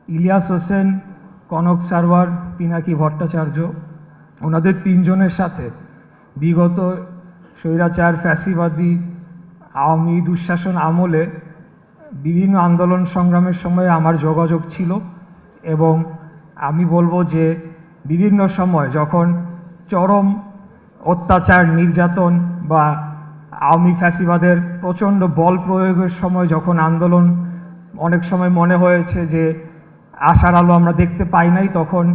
ইলিয়াস হোসেন, কনক সারওয়ার, পিনাকি ভট্টাচার্য, ওনাদের তিনজনের সাথে বিগত স্বৈরাচার ফ্যাসিবাদী আওয়ামী দুঃশাসন আমলে বিভিন্ন আন্দোলন সংগ্রামের সময় আমার যোগাযোগ ছিল এবং আমি বলবো যে বিভিন্ন সময় যখন চরম অত্যাচার নির্যাতন বা আওয়ামী ফ্যাসিবাদের প্রচণ্ড বল প্রয়োগের সময় যখন আন্দোলন অনেক সময় মনে হয়েছে যে আশার আলো আমরা দেখতে পাই নাই, তখন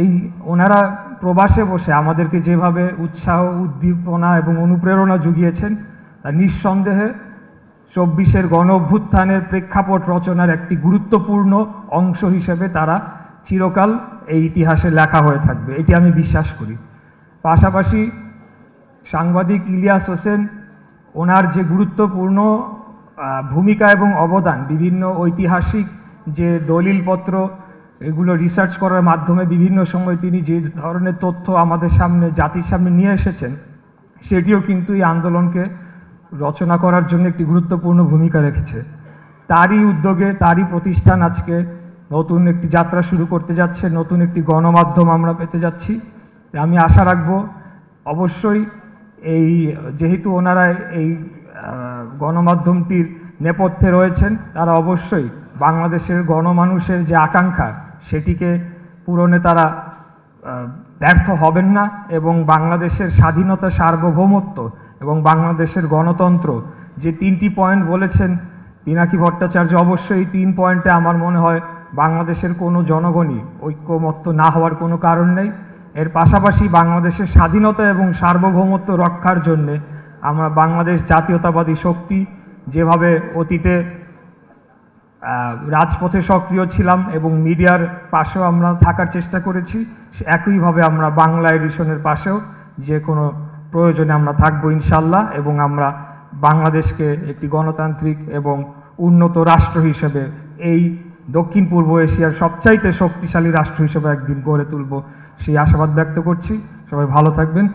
এই ওনারা প্রবাসে বসে আমাদেরকে যেভাবে উৎসাহ, উদ্দীপনা এবং অনুপ্রেরণা জুগিয়েছেন তা নিঃসন্দেহে 24-এর গণ অভ্যুত্থানের প্রেক্ষাপট রচনার একটি গুরুত্বপূর্ণ অংশ হিসেবে তারা চিরকাল এই ইতিহাসে লেখা হয়ে থাকবে, এটি আমি বিশ্বাস করি। পাশাপাশি সাংবাদিক ইলিয়াস হোসেন, ওনার যে গুরুত্বপূর্ণ ভূমিকা এবং অবদান বিভিন্ন ঐতিহাসিক যে দলিলপত্র এগুলো রিসার্চ করার মাধ্যমে বিভিন্ন সময় তিনি যে ধরনের তথ্য আমাদের সামনে, জাতির সামনে নিয়ে এসেছেন, সেটিও কিন্তু এই আন্দোলনকে রচনা করার জন্য একটি গুরুত্বপূর্ণ ভূমিকা রেখেছে। তারই উদ্যোগে, তারই প্রতিষ্ঠান আজকে নতুন একটি যাত্রা শুরু করতে যাচ্ছে, নতুন একটি গণমাধ্যম আমরা পেতে যাচ্ছি। আমি আশা রাখব অবশ্যই এই যেহেতু ওনারা এই গণমাধ্যমটির নেপথ্যে রয়েছেন, তারা অবশ্যই বাংলাদেশের গণমানুষের যে আকাঙ্ক্ষা সেটিকে পূরণে তারা ব্যর্থ হবেন না এবং বাংলাদেশের স্বাধীনতা, সার্বভৌমত্ব এবং বাংলাদেশের গণতন্ত্র যে 3টি পয়েন্ট বলেছেন পিনাকি ভট্টাচার্য, অবশ্যই এই 3 পয়েন্টে আমার মনে হয় বাংলাদেশের কোনো জনগণই ঐক্যমত্য না হওয়ার কোনো কারণ নেই। এর পাশাপাশি বাংলাদেশের স্বাধীনতা এবং সার্বভৌমত্ব রক্ষার জন্যে আমরা বাংলাদেশ জাতীয়তাবাদী শক্তি যেভাবে অতীতে রাজপথে সক্রিয় ছিলাম এবং মিডিয়ার পাশেও আমরা থাকার চেষ্টা করেছি, একইভাবে আমরা বাংলা এডিশনের পাশেও যে কোনো প্রয়োজনে আমরা থাকবো ইনশাল্লাহ, এবং আমরা বাংলাদেশকে একটি গণতান্ত্রিক এবং উন্নত রাষ্ট্র হিসেবে এই দক্ষিণ পূর্ব এশিয়ার সবচাইতে শক্তিশালী রাষ্ট্র হিসেবে একদিন গড়ে তুলব, সেই আশাবাদ ব্যক্ত করছি। সবাই ভালো থাকবেন।